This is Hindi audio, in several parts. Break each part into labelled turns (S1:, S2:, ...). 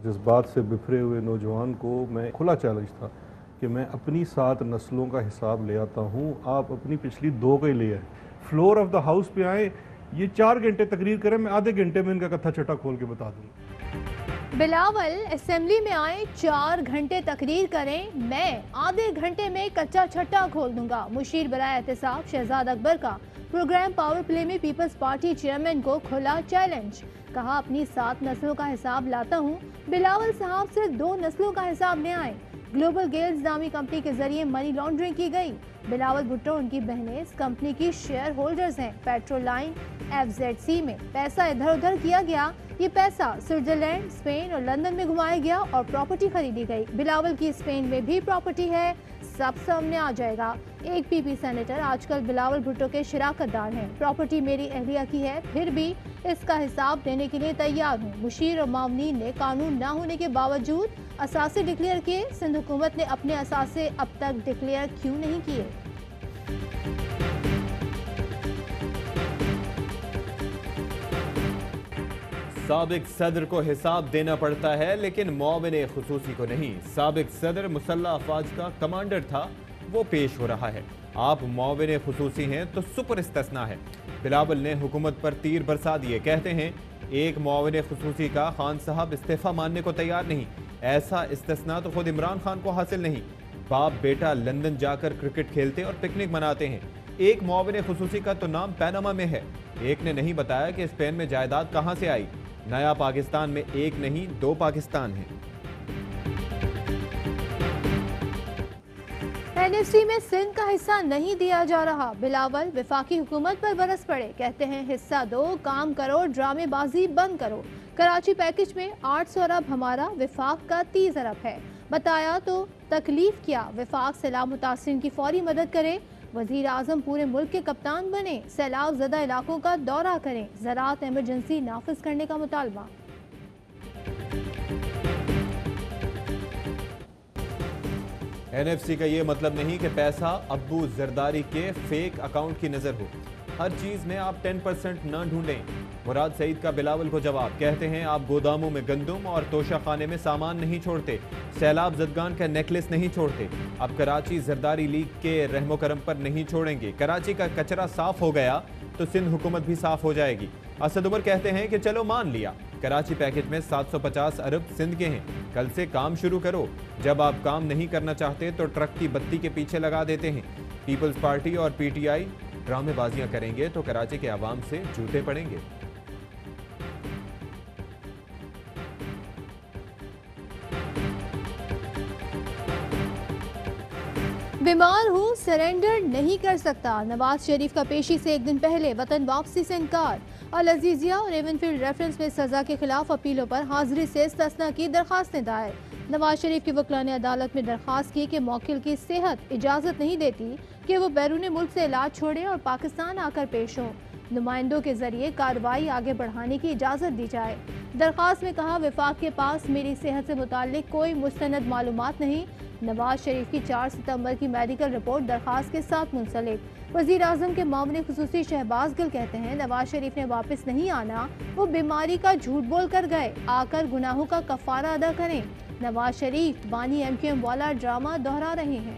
S1: जज्बात से बिखरे हुए नौजवान को मैं खुला चैलेंज था कि मैं अपनी 7 नस्लों का हिसाब ले आता हूँ, आप अपनी पिछली 2 का ही ले आए। फ्लोर ऑफ द हाउस पे आए, ये 4 घंटे तकरीर करें, मैं आधे घंटे में इनका कत्था छटा खोल के बता दूँगा।
S2: बिलावल असेंबली में आए, 4 घंटे तकरीर करें, मैं आधे घंटे में कच्चा छट्टा खोल दूंगा। मुशीर बराए एहतसाब शहजाद अकबर का प्रोग्राम पावर प्ले में पीपल्स पार्टी चेयरमैन को खुला चैलेंज। कहा अपनी 7 नस्लों का हिसाब लाता हूं। बिलावल साहब सिर्फ 2 नस्लों का हिसाब ले आए। ग्लोबल गेल्स नामी कंपनी के जरिए मनी लॉन्ड्रिंग की गई। बिलावल भुट्टो उनकी बहनें इस कंपनी की शेयर होल्डर्स हैं। पेट्रोल लाइन FZC में पैसा इधर उधर किया गया। ये पैसा स्विट्जरलैंड, स्पेन और लंदन में घुमाया गया और प्रॉपर्टी खरीदी गई। बिलावल की स्पेन में भी प्रॉपर्टी है, सब सामने आ जाएगा। एक PP सेनेटर आजकल बिलावल भुट्टो के शिराकतदार हैं। प्रॉपर्टी मेरी अहलिया की है, फिर भी इसका हिसाब देने के लिए तैयार हूँ। मुशीर और मामनीन ने कानून न होने के बावजूद असासे डिक्लेयर किए। सिंध हुकूमत ने अपने असासे अब तक डिक्लेयर क्यों नहीं किए?
S3: साबिक सदर को हिसाब देना पड़ता है, लेकिन मोमिन खुसूसी को नहीं। साबिक सदर मुसल्लह अफवाज का कमांडर था, वो पेश हो रहा है। आप मोमिन खुसूसी हैं तो सुपर इस्तिस्ना है। बिलावल ने हुकूमत पर तीर बरसा दिए। कहते हैं एक मोमिन खुसूसी का खान साहब इस्तीफा मानने को तैयार नहीं। ऐसा इस्तिस्ना तो खुद इमरान खान को हासिल नहीं। बाप बेटा लंदन जाकर क्रिकेट खेलते और पिकनिक मनाते हैं। एक मोमिन खुसूसी का तो नाम पैनामा में है। एक ने नहीं बताया कि स्पेन में जायदाद कहां से आई। नया पाकिस्तान में एक नहीं 2 पाकिस्तान हैं।
S2: NFC में सिंध का हिस्सा नहीं दिया जा रहा। बिलावल विफाकी हुकूमत पर बरस पड़े। कहते हैं हिस्सा दो, काम करो, ड्रामेबाजी बंद करो। कराची पैकेज में 800 अरब हमारा, विफाक का 30 अरब है। बताया तो तकलीफ क्या, विफाक सैलाब मुतासिरीन की फौरी मदद करे। वजीर आजम पूरे मुल्क के कप्तान बने। सैलाब ज़दा इलाकों का दौरा करें। ज़राअत एमरजेंसी नाफिज करने का मुतालबा।
S3: NFC का ये मतलब नहीं कि पैसा अब्बू जरदारी के फेक अकाउंट की नजर हो। हर चीज में आप 10% न ढूंढें। मुराद सईद का बिलावल को जवाब। कहते हैं आप गोदामों में गंदुम और तोशा खाने में सामान नहीं छोड़ते, सैलाब जदगान का नेकलेस नहीं छोड़ते। अब कराची जरदारी लीग के रहमो करम पर नहीं छोड़ेंगे। कराची का कचरा साफ हो गया तो सिंध हुकूमत भी साफ हो जाएगी। असद उमर कहते हैं कि चलो मान लिया, कराची पैकेज में 750 अरब सिंध के हैं, कल से काम शुरू करो। जब आप काम नहीं करना चाहते तो ट्रक की बत्ती के पीछे लगा देते हैं। पीपल्स पार्टी और PTI ड्रामेबाजियां करेंगे तो कराची के आवाम से जूते पड़ेंगे।
S2: बीमार हूँ, सरेंडर नहीं कर सकता। नवाज शरीफ का पेशी से एक दिन पहले वतन वापसी से इनकार। अल अजीजिया और रेवनफील्ड रेफरेंस में सजा के खिलाफ अपीलों पर हाजिरी से इस्तिस्ना की दरखास्तें दायर। नवाज शरीफ के वकील ने अदालत में दरखास्त की कि मौकिल की सेहत इजाज़त नहीं देती कि वो बैरून मुल्क से इलाज छोड़े और पाकिस्तान आकर पेश हो। नुमाइंदों के जरिए कार्रवाई आगे बढ़ाने की इजाज़त दी जाए। दरखास्त में कहा विफाक के पास मेरी सेहत से मुताल्लिक कोई मुस्तनद मालूमात नहीं। नवाज शरीफ की 4 सितंबर की मेडिकल रिपोर्ट दरखास्त के साथ मुंसलिक। वजीर आजम के मामले खुसूसी शहबाज गिल कहते हैं नवाज शरीफ ने वापस नहीं आना, वो बीमारी का झूठ बोल कर गए, आकर गुनाहों का कफारा अदा करें। नवाज शरीफ बानी MQM वाला ड्रामा दोहरा रहे हैं।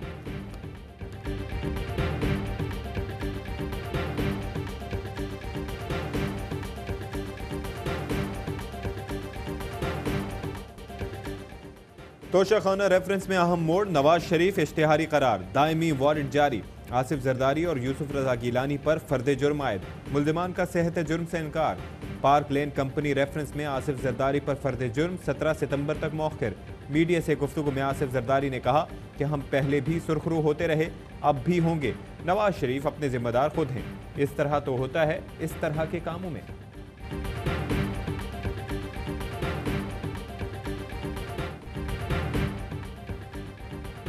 S3: तोशाखाना रेफरेंस में अहम मोड़, नवाज शरीफ इश्तिहारी करार, दायमी वारंट जारी। आसिफ जरदारी और यूसुफ रजा गिलानी पर फर्द जुर्म आयद, मुल्जिमान का सेहत जुर्म से इनकार। पार्क लेन कंपनी रेफरेंस में आसिफ जरदारी पर फर्द जुर्म, 17 सितंबर तक मौखिर। मीडिया से गुफ्तगू में आसिफ जरदारी ने कहा कि हम पहले भी सुरखरू होते रहे, अब भी होंगे। नवाज शरीफ अपने जिम्मेदार खुद हैं। इस तरह तो होता है इस तरह के कामों में।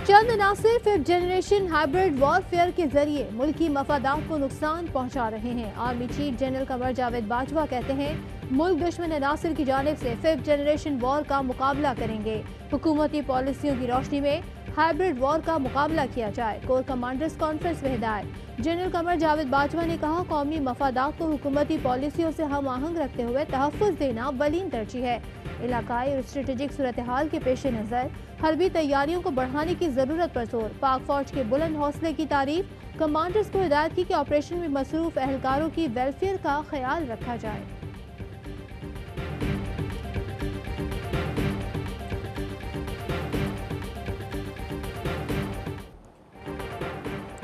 S2: चंद नासिर 5th जनरेशन हाइब्रिड वॉरफेयर के जरिए मुल्की मफादात को नुकसान पहुंचा रहे हैं। Army chief general Qamar Javed Bajwa कहते हैं मुल्क दुश्मन नासिर की जानिब से 5th जनरेशन वॉर का मुकाबला करेंगे। हुकूमती पॉलिसियों की रोशनी में हाइब्रिड वॉर का मुकाबला किया जाए। कोर कमांडर्स कॉन्फ्रेंस में हिदायत। जनरल कमर जावेद बाजवा ने कहा, कौमी मफादात को हुकूमती पॉलिसियों से हम आहंग रखते हुए तहफ़्फ़ुज़ देना वलीन तरजीह है। इलाकाई और स्ट्रेटेजिक सूरत हाल के पेश नज़र हरबी तैयारियों को बढ़ाने की ज़रूरत पर जोर। पाक फौज के बुलंद हौसले की तारीफ। कमांडर्स को हिदायत की कि ऑपरेशन में मसरूफ एहलकारों की वेलफेयर का ख्याल रखा जाए।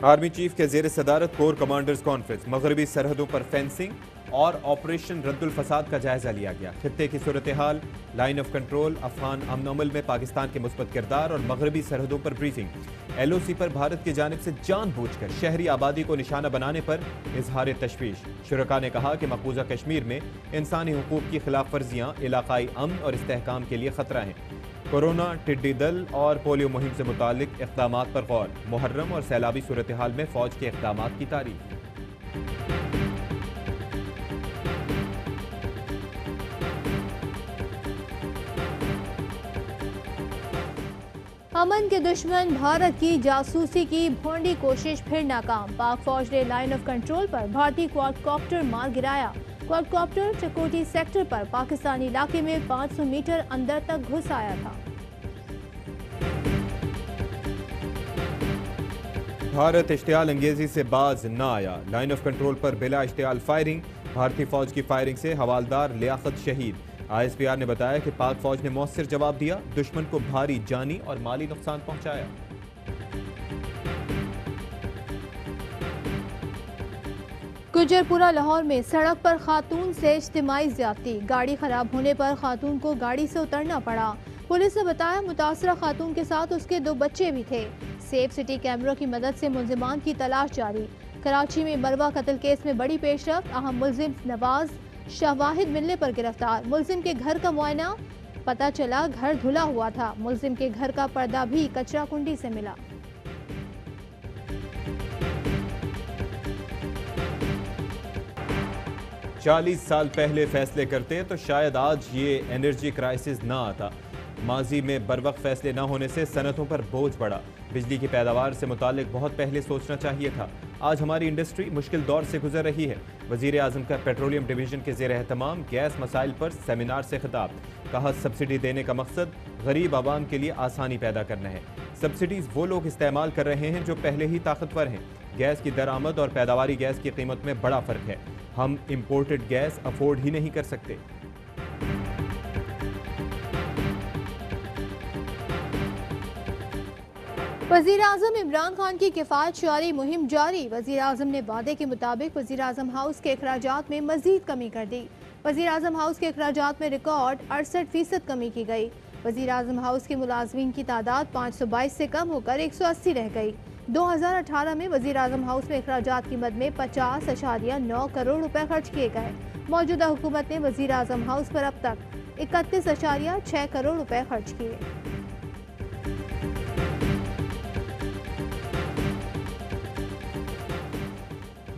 S3: आर्मी चीफ के ज़ेर सदारत कोर कमांडर्स कॉन्फ्रेंस। मगरबी सरहदों पर फेंसिंग और ऑपरेशन रद्दुल फसाद का जायजा लिया गया। खित्ते की सूरत हाल, लाइन ऑफ कंट्रोल, अफगान अमन अमल में पाकिस्तान के मुस्बत किरदार और मगरबी सरहदों पर ब्रीफिंग। LOC पर भारत की जानिब से जानबूझकर शहरी आबादी को निशाना बनाने पर इजहार तशवीश। शुरका ने कहा कि मकबूजा कश्मीर में इंसानी हुकूक की खिलाफ वर्जियाँ इलाकाई अमन और इस्तेहकाम के लिए खतरा हैं। कोरोना, टिड्डी दल और पोलियो मुहिम से मुतालिक इक़दामात पर गौर। मुहर्रम और सैलाबी सूरत हाल में फौज के इक़दामात की तारीफ।
S2: अमन के दुश्मन भारत की जासूसी की भोंडी कोशिश फिर नाकाम। पाक फौज ने लाइन ऑफ कंट्रोल पर भारतीय क्वाडकॉप्टर मार गिराया। क्वाडकॉप्टर चकोटी सेक्टर पर पाकिस्तानी इलाके में 500 मीटर अंदर तक घुस आया था।
S3: भारत इश्तियाल अंगेजी से बाज न आया। लाइन ऑफ कंट्रोल पर बिला इश्तियाल फायरिंग। भारतीय फौज की फायरिंग से हवालदार लियाकत शहीद। ISPR ने बताया कि पाक फौज ने मौसर जवाब दिया, दुश्मन को भारी जानी और माली नुकसान पहुंचाया।
S2: गुजरपुरा लाहौर में सड़क पर खातून से इज्तिमाई ज्यादती। गाड़ी खराब होने पर खातून को गाड़ी से उतरना पड़ा। पुलिस ने बताया, मुतासरा खातून के साथ उसके 2 बच्चे भी थे। सेफ सिटी कैमरों की मदद से मुलजिमान की तलाश जारी। कराची में मरवा कत्ल केस में बड़ी पेशरफ्त। अहम मुलजिम नवाज शावाहिद मिलने पर गिरफ्तार। मुलजिम के घर का मुआयना, पता चला घर धुला हुआ था। मुलजिम के घर का पर्दा भी कचरा कुंडी से मिला।
S3: चालीस साल पहले फैसले करते तो शायद आज ये एनर्जी क्राइसिस ना आता। माजी में बरवक्त फैसले न होने से सनतों पर बोझ बढ़ा। बिजली की पैदावार से मुतालिक बहुत पहले सोचना चाहिए था। आज हमारी इंडस्ट्री मुश्किल दौर से गुजर रही है। वजीर आजम का पेट्रोलियम डिवीजन के ज़ेर एहतमाम गैस मसाइल पर सेमिनार से खिताब। कहा, सब्सिडी देने का मकसद गरीब आवाम के लिए आसानी पैदा करना है। सब्सिडीज वो लोग इस्तेमाल कर रहे हैं जो पहले ही ताकतवर हैं। गैस की दरामद और पैदावारी गैस की कीमत में बड़ा फ़र्क है। हम इम्पोर्टेड गैस अफोर्ड ही नहीं कर सकते।
S2: वज़ीर आज़म इमरान खान की किफ़ायतशारी मुहिम जारी। वज़ीर आज़म ने वादे के मुताबिक वज़ीर आज़म हाउस के अखराजात में मज़ीद कमी कर दी। वज़ीर आज़म हाउस के अखराजात में रिकॉर्ड 68% कमी की गई। वज़ीर आज़म हाउस के मुलाजमीन की तादाद 522 से कम होकर 180 रह गई। 2018 में वज़ीर आज़म हाउस में अखराजात की मद में 50.9 करोड़ रुपए खर्च किए गए। मौजूदा हुकूमत ने वज़ीर आज़म हाउस पर अब तक 31.6 करोड़ रुपए खर्च किए।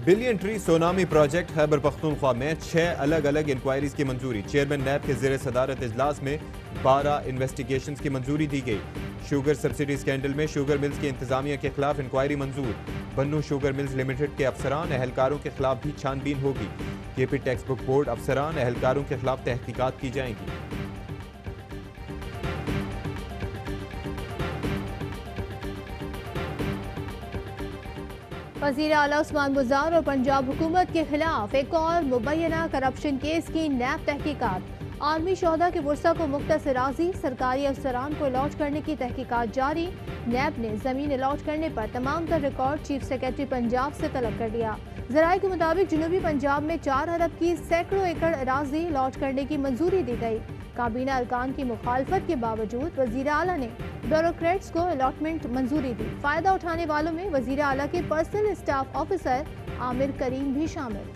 S3: Billion tree tsunami project Khyber Pakhtunkhwa में 6 अलग अलग इंक्वायरीज की मंजूरी। चेयरमैन नैब के ज़ेर सदारत इजलास में 12 इन्वेस्टिगेशन की मंजूरी दी गई। शुगर सब्सिडी स्कैंडल में शुगर मिल्स की इंतजामिया के खिलाफ इंक्वायरी मंजूर। बन्नू शुगर मिल्स लिमिटेड के अफसरान एहलकारों के खिलाफ भी छानबीन होगी। KP टेक्स्ट बुक बोर्ड अफसरान एहलकारों के खिलाफ तहकीकात की जाएंगी।
S2: वज़ीर आला उस्मान बुज़दार और पंजाब हुकूमत के खिलाफ एक और मुबैना करप्शन केस की नैब तहकीकात। आर्मी शोहदा के वर्सा को मुख्तसर राजी, सरकारी अफसरान को अलॉट करने की तहकीकात जारी। नैब ने जमीन अलॉट करने पर तमाम तर रिकॉर्ड चीफ सेक्रेटरी पंजाब से तलब कर लिया। ज़राए के मुताबिक जनूबी पंजाब में 4 अरब की सैकड़ों एकड़ अराजी अलॉट करने की मंजूरी दी गई। काबीना अरकान की मुखालफत के बावजूद वज़ीर आला ने ब्यूरोक्रेट्स को अलॉटमेंट मंजूरी दी। फ़ायदा उठाने वालों में वज़ीर आला के पर्सनल स्टाफ ऑफिसर आमिर करीम भी शामिल।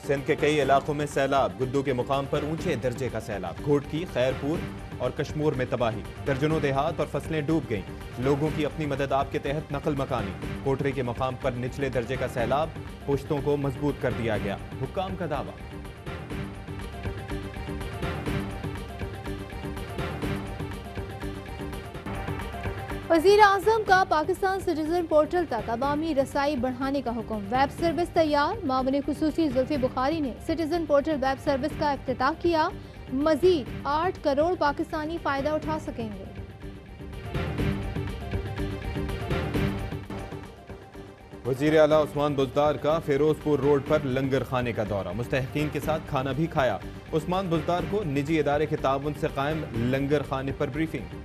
S3: सिंध के कई इलाकों में सैलाब, गुद्दू के मुकाम पर ऊंचे दर्जे का सैलाब, घोटकी, खैरपुर और कश्मीर में तबाही, दर्जनों देहात और फसलें डूब गईं। लोगों की अपनी मदद आपके तहत नकल मकानी, कोटरी के मुकाम पर निचले दर्जे का सैलाब, पुश्तों को मजबूत कर दिया गया, हुक्काम का दावा।
S2: वज़ीर आज़म का पाकिस्तान सिटीजन पोर्टल तक अवामी रसाई बढ़ाने का हुक्म, वेब सर्विस तैयार। मामून खुसूसी जुल्फी बुखारी ने सिटीजन पोर्टल वेब सर्विस का इफ्तिताह किया। मजीद 8 करोड़ पाकिस्तानी फायदा उठा सकेंगे।
S3: वज़ीर आला उस्मान बुज़दार का फिरोजपुर रोड पर लंगर खाने का दौरा, मुस्तहकीन के साथ खाना भी खाया। उस्मान बुज़दार को निजी इदारे के ताउन से कायम लंगर खाने पर ब्रीफिंग।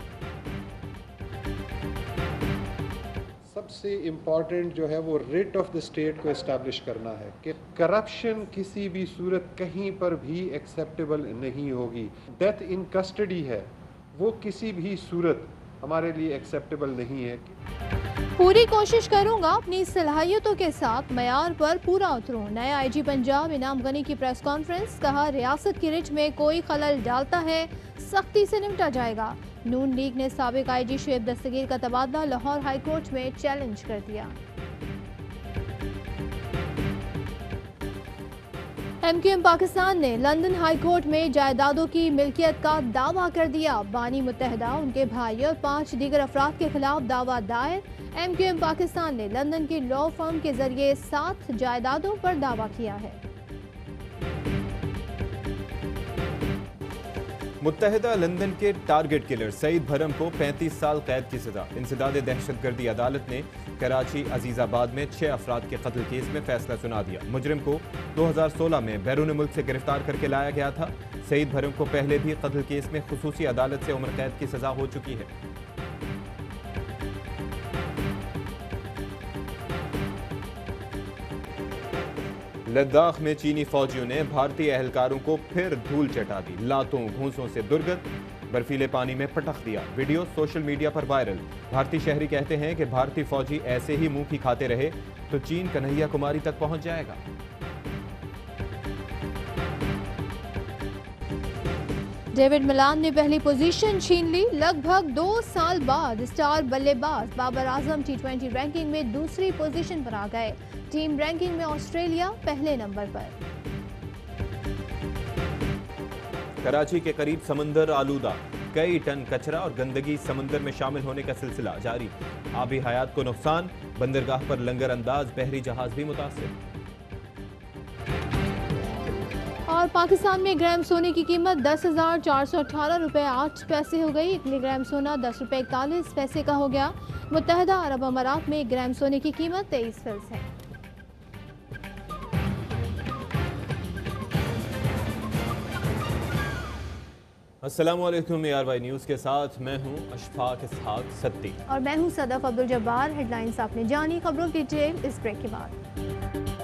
S4: सबसे इम्पॉर्टेंट जो है वो रेट ऑफ द स्टेट को इस्टेब्लिश करना है कि करप्शन किसी भी सूरत कहीं पर भी एक्सेप्टेबल नहीं होगी। डेथ इन कस्टडी है वो किसी भी सूरत हमारे लिए एक्सेप्टेबल नहीं है।
S2: पूरी कोशिश करूंगा अपनी सलाहियतों के साथ मयार पर पूरा उतरूं। नए आईजी पंजाब इनाम गनी की प्रेस कॉन्फ्रेंस, कहा रियासत की रिच में कोई खलल डालता है सख्ती से निपटा जाएगा। नून लीग ने साबिक आईजी शुएब दस्तगीर का तबादला लाहौर हाई कोर्ट में चैलेंज कर दिया। एमक्यूएम पाकिस्तान ने लंदन हाई कोर्ट में जायदादों की मिल्कियत का दावा कर दिया। बानी मुत्तहिदा, उनके भाई और 5 दीगर अफराद के खिलाफ दावा दायर। एमक्यूएम पाकिस्तान ने लंदन की लॉ फर्म के जरिए 7 जायदादों पर दावा किया है।
S3: मुत्तहिदा लंदन के टारगेट किलर सईद भरम को 35 साल कैद की सजा। इंसदाद दहशतगर्दी अदालत ने कराची अजीजाबाद में 6 अफराद के कत्ल केस में फैसला सुना दिया। मुजरिम को 2016 में बैरून मुल्क से गिरफ्तार करके लाया गया था। सईद भरम को पहले भी कत्ल केस में खुसूसी अदालत से उम्र कैद की सजा हो चुकी है। लद्दाख में चीनी फौजियों ने भारतीय एहलकारों को फिर धूल चटा दी, लातों घूंसों से दुर्गत बर्फीले पानी में पटक दिया। वीडियो सोशल मीडिया पर वायरल। भारतीय शहरी कहते हैं कि भारतीय फौजी ऐसे ही मुंह की खाते रहे तो चीन कन्हैया कुमारी तक पहुंच जाएगा।
S2: डेविड मिलान ने पहली पोजीशन छीन ली। लगभग 2 साल बाद स्टार बल्लेबाज बाबर आजम T20 रैंकिंग में दूसरी पोजीशन पर आ गए। टीम रैंकिंग में ऑस्ट्रेलिया पहले नंबर पर।
S3: कराची के करीब समंदर आलूदा, कई टन कचरा और गंदगी समंदर में शामिल होने का सिलसिला जारी। आबी हयात को नुकसान, बंदरगाह पर लंगर अंदाज बहरी जहाज भी मुतासिर।
S2: और पाकिस्तान में ग्राम सोने की कीमत 10,418 रुपये 8 पैसे हो गई। 1 मिलीग्राम सोना 10 रुपये 41 पैसे का हो गया। मुत्तहिदा अरब अमारात में 1 ग्राम सोने की कीमत 23 फीसद है।
S3: अस्सलामुअलैकुम, ARY न्यूज़ के साथ मैं हूं अशफाक इसहाक सत्ती
S2: और मैं हूं सदफ अब्दुल जब्बार। हेडलाइंस आपने जानी, खबरों की डिटेल इस ब्रेक के बाद।